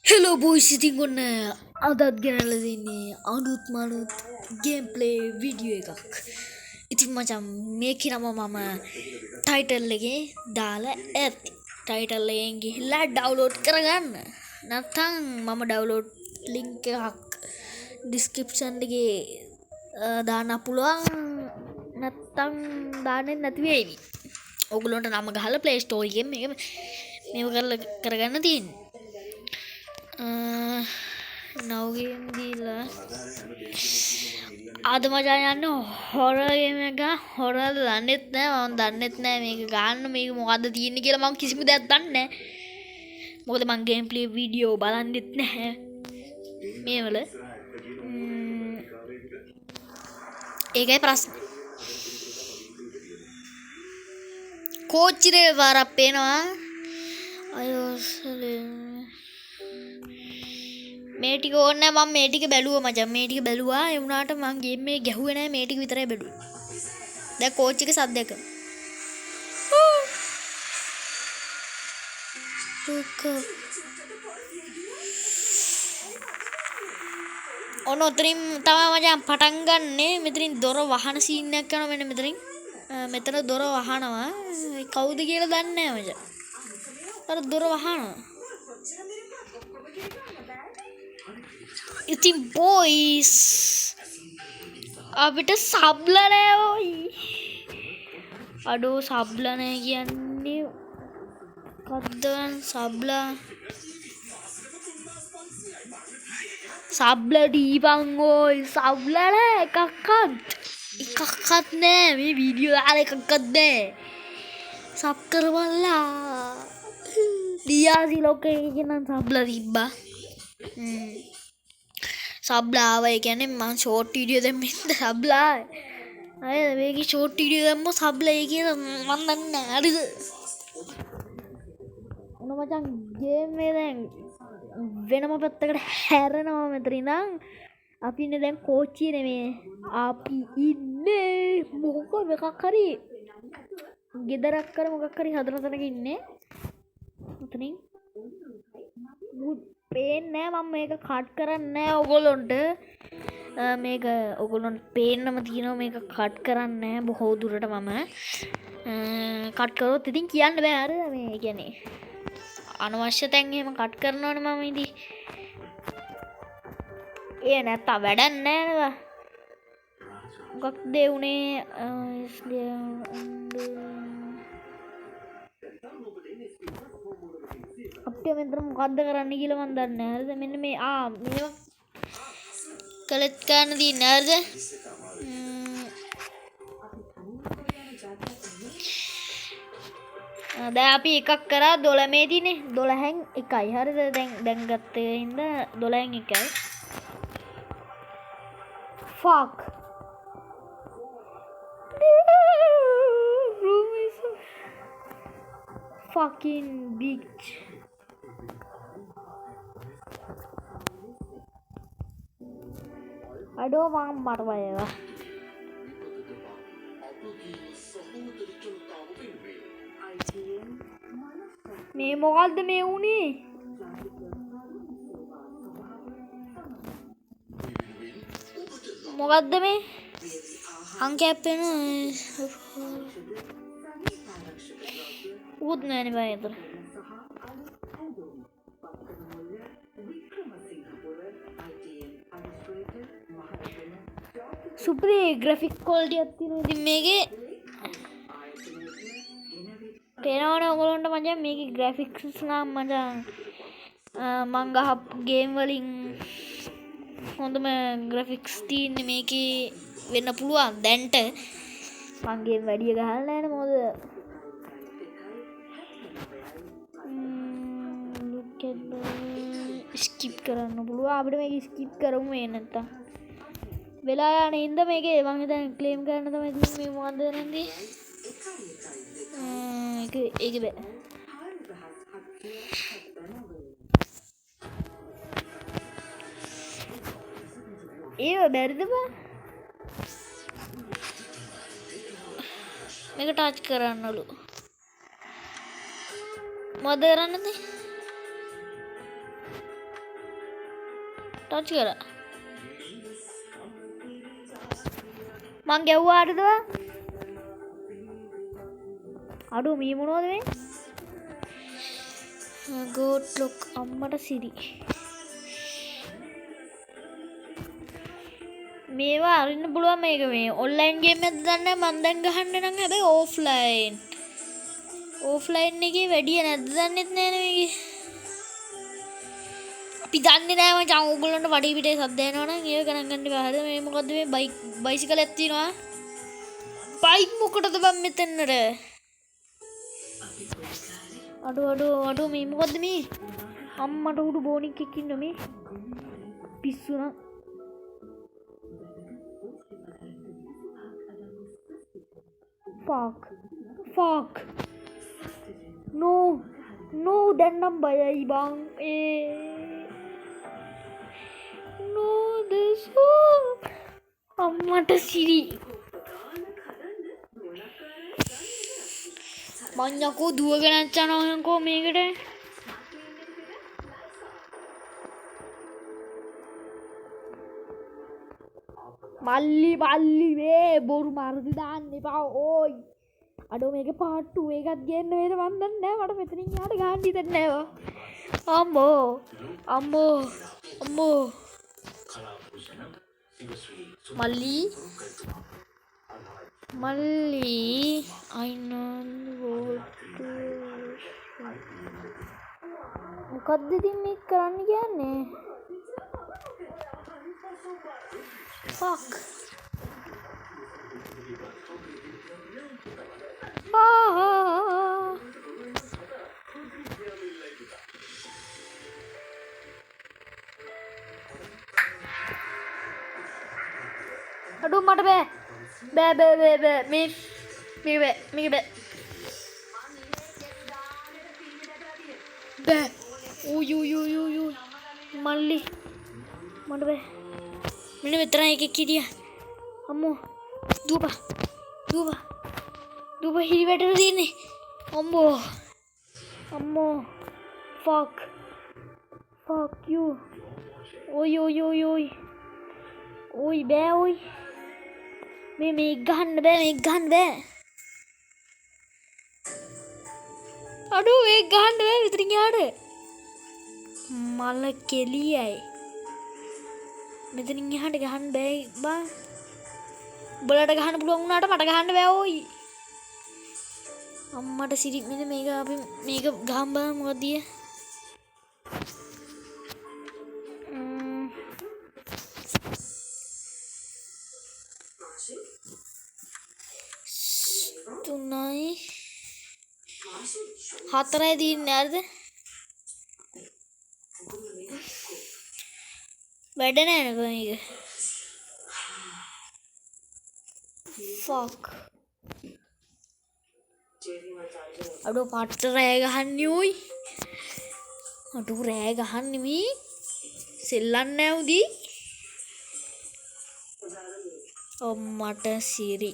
Hello බොයි සිතින් ඔන්න අදත් ගැනල දෙන්නේ අනුත් මනුත් ගේම් ප්ලේ විඩියෝ එකක්. ඉතින් මචං මේක නම මම ටයිටල් එකේ දාලා ඇති. ටයිටල් එකෙන් ගිහිල්ලා ඩවුන්ලෝඩ් කරගන්න. නැත්නම් මම ඩවුන්ලෝඩ් ලින්ක් එකක් ඩිස්ක්‍රිප්ෂන් එකේ දාන්න පුළුවන්. නැත්නම් දාන්නේ නැති වෙයි. ඔයගොල්ලන්ට නම ගහලා ප්ලේ ස්ටෝර් එකෙන් මේක කරගන්න තියෙන්නේ. නවගම් දීලා අද මචා යන්න හොරගේම එක හොරල් දන්නෙත් නෑ මම දන්නෙත් නෑ මේක ගන්න මේක මොකද්ද තියෙන්නේ කියලා මම කිසිම දෙයක් දන්නේ නෑ මොකද මම ගේම් ප්ලේ වීඩියෝ බලන්නෙත් නැහැ මේවල ඒකයි ප්‍රශ්නේ කෝච්චිරේ වරක් පේනවා අයෝසලේ මේ ටික ඕනේ නැහැ මම මේ ටික බැලුවා මචං මේ ටික බැලුවා ඒ වුණාට මං ගේම් එකේ ගැහුවේ නැහැ මේ ටික විතරයි බැලුවේ දැන් කෝච් එකේ සද්දයක ඔන්න උතරින් තමයි මචං පටන් ගන්නෙ මෙතනින් දොර වහන සීන් එකක් කරනවා මෙන්න මෙතන දොර වහනවා කවුද කියලා දන්නේ නැහැ මචං අර දොර වහනවා ඉතින් බොයිස් අපිට සබ්ලා නෑ ඔයි අඩෝ සබ්ලා නෑ කියන්නේ කද්දන් සබ්ලා දීපන් ඔයි සබ්ලා නෑ එකක්වත් නෑ මේ වීඩියෝ දාලා එකක්වත් නෑ සබ් කරවල්ලා දියාසි ලෝකේ කියනන් සබ්ලා තිබ්බා සබ්ලාව ඒ කියන්නේ මම ෂෝට් වීඩියෝ දැම්මෙත් සබ්ලා අය මේකේ ෂෝට් වීඩියෝ දැම්මොත් සබ්ලා ඒ කියන මම දන්නේ හරිද ඔන්න මචං ගේම් එක දැන් වෙනම පැත්තකට හැරෙනවා මෙතන ඉඳන් අපි ඉන්නේ දැන් කෝච්චියේ නෙමේ අපි ඉන්නේ මොකක් එකක් හරි ගෙදරක් කර මොකක් හරි හදන තැනක ඉන්නේ උතනින් පේන්නේ නැහැ මම මේක කට් කරන්නේ නැහැ ඔයගොල්ලන්ට මේක ඔයගොල්ලන්ට පේන්නම තියෙනවා මේක කට් කරන්නේ නැහැ බොහෝ දුරට මම කට් කරොත් ඉතින් කියන්න බෑ අර මේ කියන්නේ අනවශ්‍ය තැන් එහෙම කට් කරනවනේ මම ඉතින් ඒ නැත්තා වැඩක් නැහැ නේද මොකක්ද ඒ උනේ අපිට මෙතන මොකද්ද කරන්න කියලා මන් දන්නේ නැහැ. හරිද? මෙන්න මේ මේවා කලෙක්ට් කරන්න තියෙන්නේ. හරිද? දැන් අපි එකක් කරා 12 මේ තියෙන්නේ 12න් එකයි. හරිද? දැන් ගත්ත හින්දා 12න් එකයි. fuck fucking bitch අඩෝ මම මට බය වෙනවා මේ මොකද්ද මේ උනේ මොකද්ද මේ අංකයක් වෙන උත් නෑනේ බය ඒතර සුපරි ග්‍රැෆික් ක්වොලිටි එකක් තියෙනවා ඉතින් මේකේ පේනවනේ ඔයගොල්ලන්ට මචං මේකේ ග්‍රැෆික්ස් නම් මචං මං ගහපු ගේම් වලින් හොඳම ග්‍රැෆික්ස් තියෙන්නේ මේකේ වෙන්න පුළුවන් දැන්ට මං ගේම් වැඩි ගහලා නැහැ නේ මොකද look at the skip කරන්න පුළුවන් අපිට මේක skip කරමු මේ නැත්තම් වෙලා යන හින්දා මේකේ මම හිතන්නේ ක්ලේම් කරන්න තමයි මේ මොකද්ද කරන්නේ ඒක බෑ ඒව බැරිද බා මේක ටච් කරන්නලු මොකද කරන්නද ටච් කරා. මං ගැව්වාටද? අඩෝ මේ මොනවද මේ? ගෝඩ් ලොක් අම්මට සිරි. මේවා අරින්න පුළුවන් මේක මේ ඔන්ලයින් ගේම් එකක්ද දන්නේ මම දැන් ගහන්න නම් හැබැයි ඕෆ්ලයින්. ඕෆ්ලයින් එකේ වැඩිය නැද්ද දන්නෙත් නෑ නේ මේකේ. අපි දන්නේ නෑ මචං ඕගොල්ලන්ට වඩේ පිටේ සද්ද එනවා නම් ඒක ගණන් ගන්න බෑ. හරිද මේ මොකද්ද මේ බයිසිකලයක් තියෙනවා. බයික් මොකටද බම් මෙතනට? අඩෝ මේ මොකද්ද මේ? අම්මට උඩු බෝනික් එක්ක ඉන්න මේ පිස්සු නම්. fuck no දැන් නම් බයයි බං no this අම්මට සිරි මං යකෝ දුවගෙන යනකෝ මේකට මල්ලි වේ බොරු මාර්ගි දාන්න එපා ඕයි අඩෝ මේක පාර්ට් 2 එකක් ගේන්න වේද මන් දන්නේ නැහැ මට මෙතනින් යාට ගහන්න හිතෙන්නේ නැහැ අම්මෝ මල්ලි I know මොකද්ද ඉතින් මේක කරන්න කියන්නේ fuck aduh mata be මේක බෑ ඌ මල්ලි මට බෑ මෙන්න මෙතන එකෙක් හිටියා අම්මෝ දුවපා හිරි වැටලා තියෙන්නේ අම්මෝ fuck you ඔයි බෑ ඔයි මේක ගහන්න බෑ අඩෝ ඒක ගහන්න බෑ විතරින් යාට මල කෙලියයි මෙතනින් එහාට ගහන්න බෑ බං උඹලට ගහන්න පුළුවන් වුණාට මට ගහන්න බෑ ඕයි අම්මට සිරි මෙන්න මේක අපි මේක ගහන් බලමු මොකද දිය තුනයි හතරයි දින්නේ හරිද වැඩ නැහැ නේද මේක fuck අඩෝ පාට රෑ ගහන්නේ උයි අඩෝ රෑ ගහන්නේ මේ සෙල්ලන්නේ නැහැ උදී අම්මට සිරි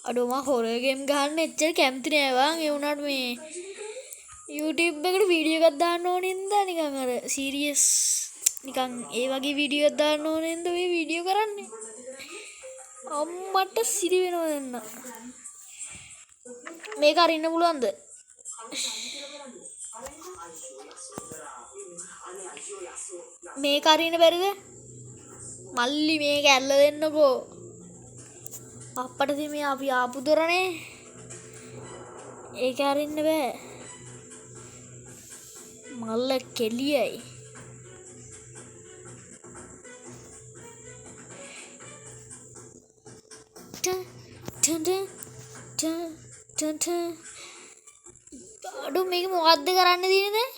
අඩෝ මම හොරර් ගේම් ගහන්න එච්චර කැමති නෑ වන් ඒ වුණාට මේ YouTube එකට වීඩියෝ එකක් දාන්න ඕනේ නේද නිකන් අර සීරියස් නිකන් ඒ වගේ වීඩියෝ එකක් දාන්න ඕනේ නේද මේ වීඩියෝ කරන්නේ අම්මට සිරි වෙනවා දෙන්න මේක අරින්න පුළුවන්ද මේක අරින්න බැරිද මල්ලි මේක ඇල්ල දෙන්නකෝ අප්පට ඉතින් මේ අපි ආපු දොරනේ ඒක අරින්න බෑ මල්ල කෙලියයි අඩෝ මේක මොකද්ද කරන්න තියෙන්නේ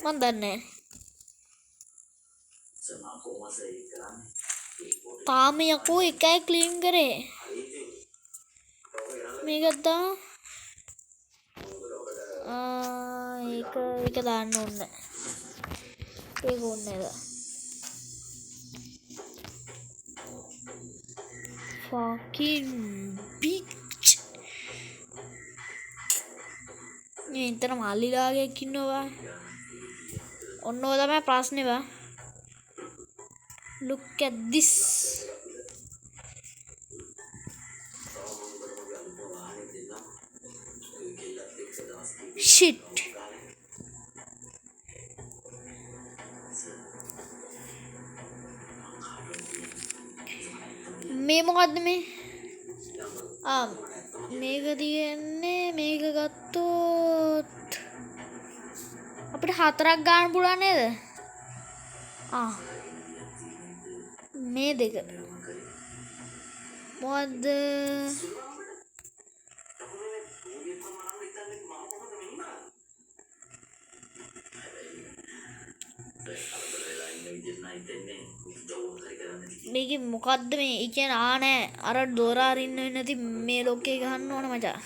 මන් දන්නේ තාම යකෝ එකයි ක්ලීන් කරේ මේක දා ඒක දාන්න ඕනේ ඒක ඕනේ නේද fucking bitch මේ ඉතන මල්ලිලාගෙක් ඉන්නවා ඔන්න ඔය තමයි ප්‍රශ්නේ බා. Look at this. Shit. මේ මොකද්ද මේ? මේක තියෙන්නේ මේක ගත්තොත් අපිට 4ක් ගන්න පුළුවන් නේද? මේ දෙක මොකද්ද? මේකේ මොකද්ද මේ? ඒ කියන්නේ නෑ අර දොර අරින්න වෙන්නේ නැති මේ ලොක්කේ ගහන්න ඕන මචං.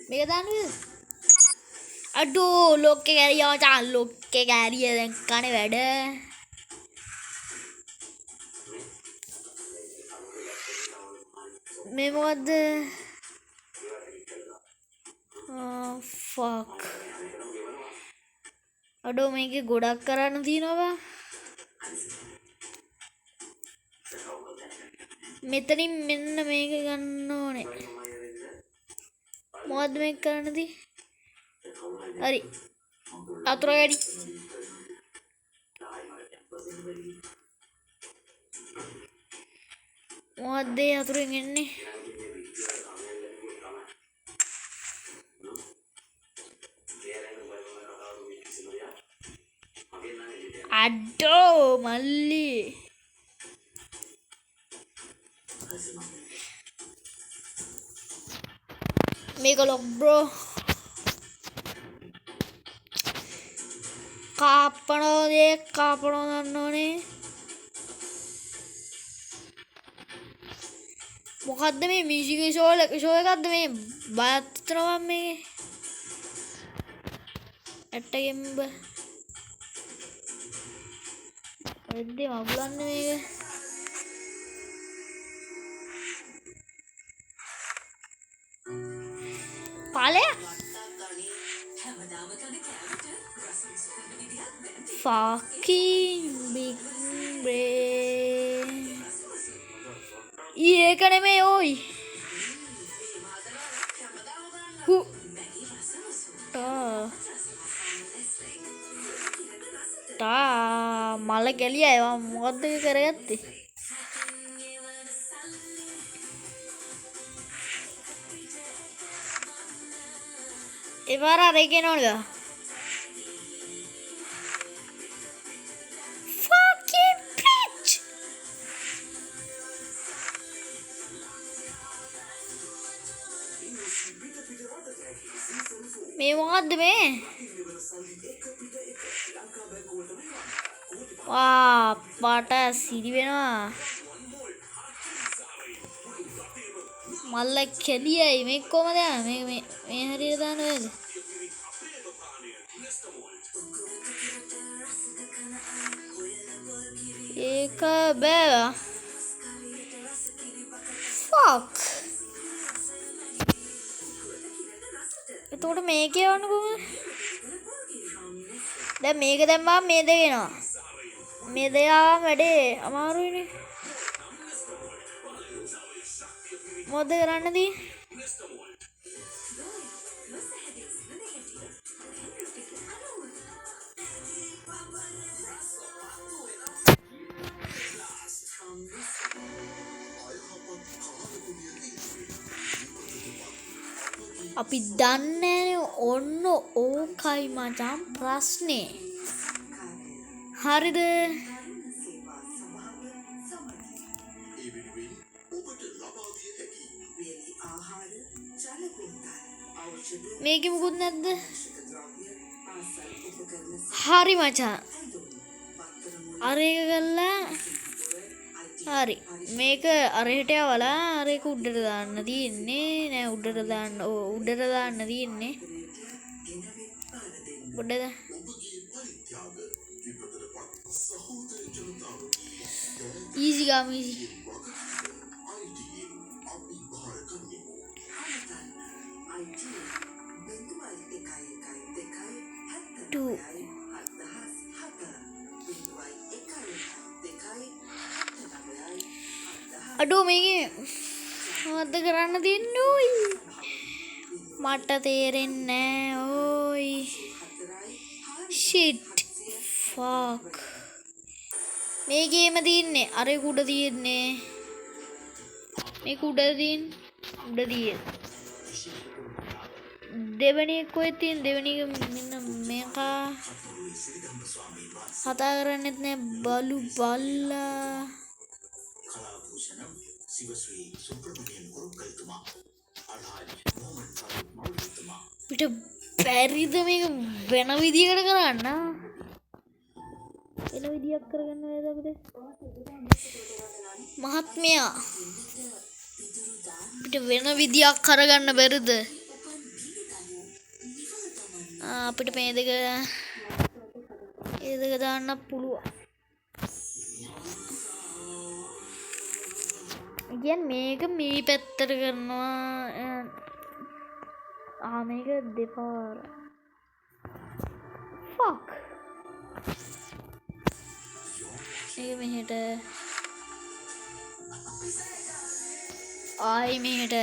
මේක දාන්නද? අඩෝ ලොක්කේ ගෑරියා මචං ලොක්කේ ගෑරිය දැන් කනේ වැඩ. මේ මොකද්ද? ෆක්. අඩෝ මේකේ ගොඩක් කරන්න තියෙනවා. මෙතනින් මෙන්න මේක ගන්න ඕනේ. මොකද්ද මේක කරන්නදී? හරි. අතුර වැඩි. මොකද්ද අතුරෙන් එන්නේ? අඩෝ මල්ලි. මේක ලොක් බ්‍රෝ. කාපනෝ දන්න ඕනේ. මොකද්ද මේ මියුසික් ෂෝ එකක්ද මේ? බයත් හිතනවා මේ. ඇට්ටගෙම්බ. වෙද්දි මගුලන්නේ මේක. පාලේ fucking big brain. ඒක නෙමෙයි ඕයි. මල ගැලිය ඒවා මොකද්ද කරගත්තේ? එපාර අරගෙන නෝනද? fucking bitch. මේ මොකද්ද මේ? පාට සිරි වෙනවා. මල්ල කෙලියයි මේ කොහමද මේ හරියට දාන්න බෑද? ඒක බෑ. ෆක්. එතකොට මේකේ වන්න කොහොමද? දැන් මේක දැම්මම මේ දෙක එනවා. මේ දෙයාම වැඩේ අමාරුයිනේ. මොකද කරන්නදී? අපි දන්නේ ඔන්න ඕකයි මචං ප්‍රශ්නේ. හරිද? මේකෙ මොකුත් නැද්ද? හරි මචං. අර එක ගල්ලා හරි මේක අරහෙට යවලා අර එක උඩට දාන්න තියෙන්නේ නෑ උඩට දාන්න තියෙන්නේ පොඩ්ඩද ඊසි ගාම ඊසි අඩෝ මේකේ මොකද්ද කරන්න තියන්නේ ඕයි මට තේරෙන්නේ නෑ ඕයි shit fuck මේකේම තියන්නේ අර උඩ තියන්නේ මේක උඩ තියෙන්නේ දෙවෙනි එක කොහෙද තියෙන්නේ දෙවෙනි එක මෙන්න මේක කතා කරන්නෙත් නෑ බලු බල්ලා පිට බැරිද මේක වෙන විදියකට කරන්න වෙන විදියක් කරගන්න නේද අපිට මහත්මයා අපිට වෙන විදියක් කරගන්න බැරිද අපිට මේ දෙක දාන්න පුළුවන් කියන්නේ මේක මේ පැත්තට කරනවා මේක දෙපාර fuck මේක මෙහෙට ආයි මෙහෙට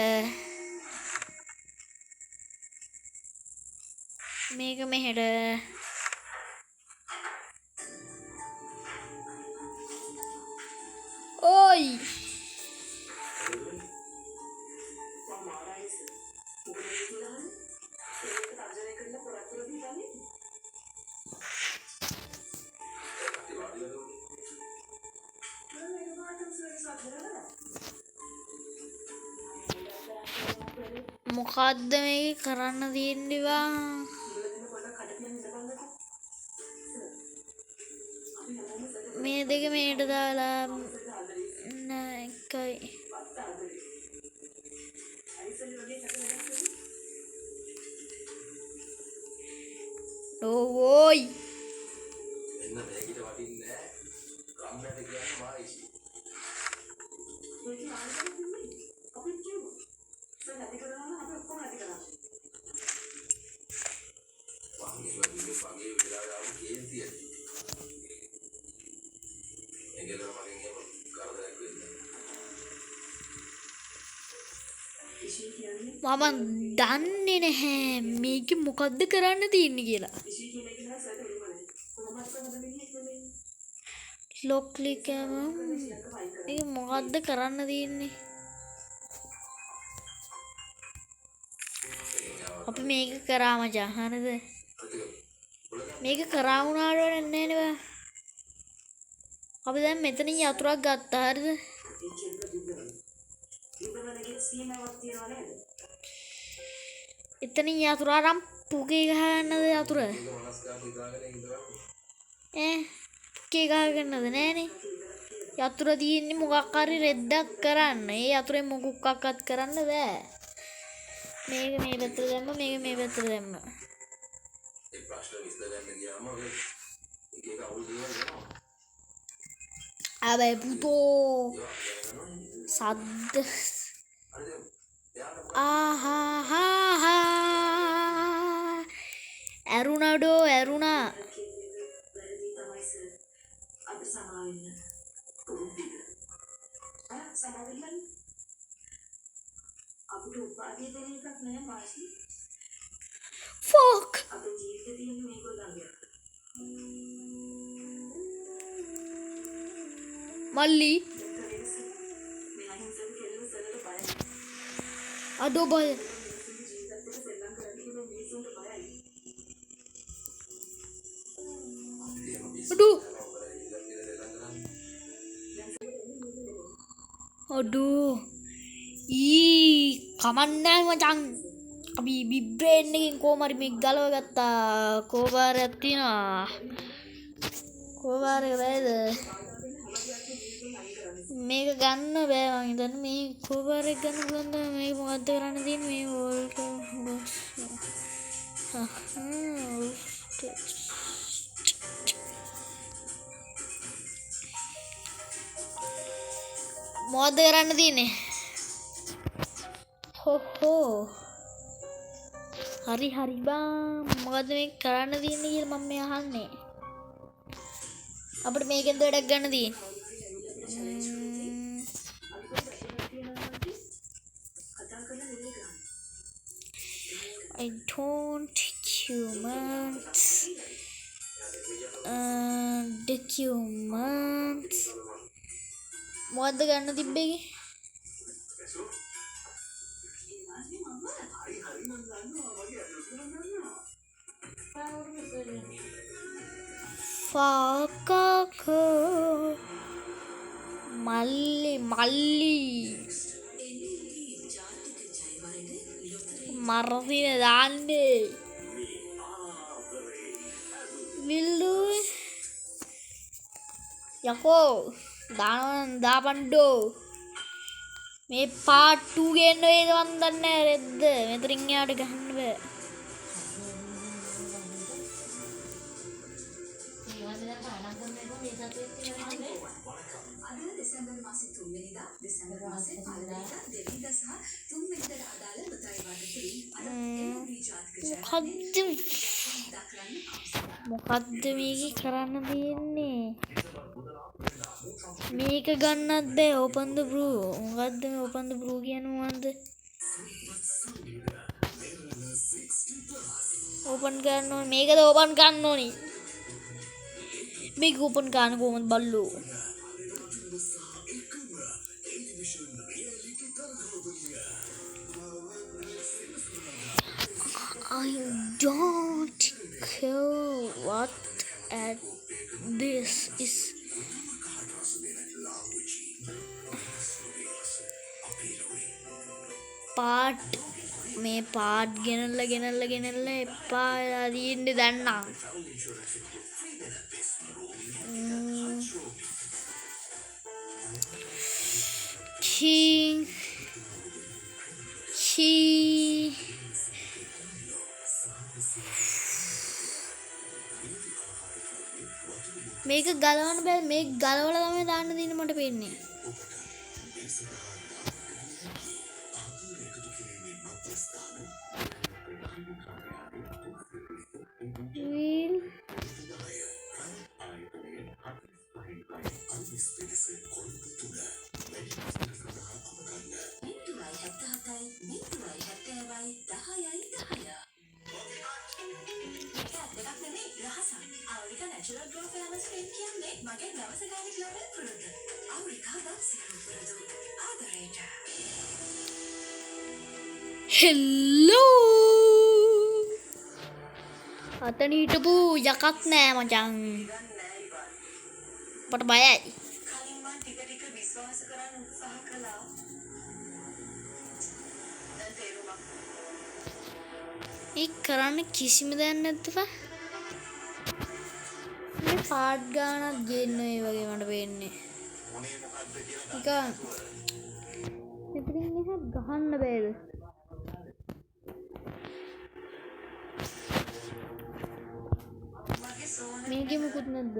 මේක මෙහෙට ඕයි මොකද්ද මේක කරන්න තියෙන්නේ බං මේ දෙක මේට දාලා නෑ එකයි ඕයි මම දන්නේ නැහැ මේක මොකද්ද කරන්න තියෙන්නේ කියලා ලොක් ක්ලික් කරාම මේක මොකද්ද කරන්න තියෙන්නේ අපි මේක කරා මචං හරිද මේක කරා වුණාට නෑ නේද අපි දැන් මෙතනින් යතුරක් ගත්තා හරිද එතනින් යතුර අරන් පුගේ ගහන්නද යතුර පුගේ ගහගන්නද නෑනේ යතුර තියෙන්නේ මොකක් හරි රෙද්දක් කරන්න ඒ යතුරෙන් මොකක්වත් කරන්න බෑ මේක මේ පැත්තට දැම්ම මේක මේ පැත්තට දැම්ම ඒ ප්‍රශ්න විසඳගන්න ගියාම ඔය එක එක අවුල් දේවල් වෙනවා අබේ පුතෝ සද්ද ඇරුණඩෝ ඇරුණා fuck මල්ලි අඩෝ බය අඩෝ කමන්නෑ මචං අපි බිබ්‍රේන් එකෙන් කොහමරි මේක ගලව ගත්තා කෝපාරයක් තියෙනවා කෝපාරේ බෑද මේක ගන්න බෑ මං හිතන්නේ මේ කෝපාරයක් ගන්න පුළුවන්ද මේක මොකද්ද කරන්න තියෙන්නේ මේ වෝල්ට් මොකද්ද කරන්න තියෙන්නේ හෝ හරි හරි බං මොකද්ද මේ කරන්න තියෙන්නේ කියලා මම මේ අහන්නේ අපිට මේකෙන්ද වැඩක් ගන්න තියෙන්නේ I don't documents documents මොකද්ද ගන්න තිබ්බේ ෆාකකෝ මල්ලි මරදින දාන්නේ විල්ලු යකෝ දාපන්ඩෝ මේ පාර්ට් 2 ගේන්න වේද මන් දන්නේ නැහැ රෙද්ද මෙතනින් එහාට ගහන්න බෑ මොකද්ද මේකේ කරන්න තියෙන්නේ මේක ගන්නත් බෑ open the brew මොකද්ද මේ open the brew කියන්නේ මොකද්ද open කරන්න ඕනේ මේකද open කරන්න ඕනේ මේක open කරන්න කොහොමද බල්ලෝ I don't care what at this is part මේ part ගෙනල්ලා එපා දින්නේ දැන් නම් මේක ගලවන්න බෑ මේක ගලවලා තමයි දාන්න දෙන්නේ මට පේන්නේ හෙල්ලෝ අතන හිටපු යකක් නෑ මචං අපට බයයි ඒ කරන්න කිසිම දෙයක් නැද්ද බා මේ පාට් ගානක් ගේන්න ඒ වගේ මට පේන්නේ නිකන් මෙතනින් එහා ගහන්න බෑද මේකෙ මොකුත් නැද්ද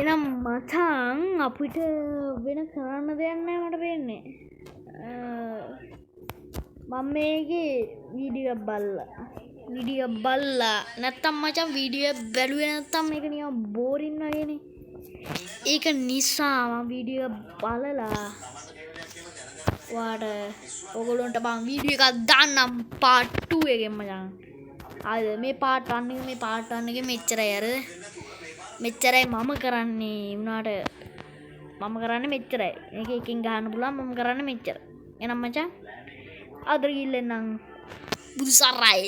එනම් මචං අපිට වෙන කරන්න දෙයක් නැහැ මට පේන්නේ මම මේකේ වීඩියෝ බලලා නැත්තම් මචං වීඩියෝ බැලුවේ නැත්තම් මේක නිකන් බෝරින් වගේනේ ඒක නිසා මම වීඩියෝ බලලා ඔයගොල්ලන්ට මම වීඩියෝ එකක් දාන්නම් part 2 එකෙන් මචං ආයෙ මේ part 1 එකේ මෙච්චරයි අර මෙච්චරයි මම කරන්නේ උනාට මම කරන්නේ මෙච්චරයි මේක එකකින් ගහන්න පුළුවන් මම කරන්නේ මෙච්චර එහෙනම් මචං අද ගිල්ලෙන් නම් බුදු සරයි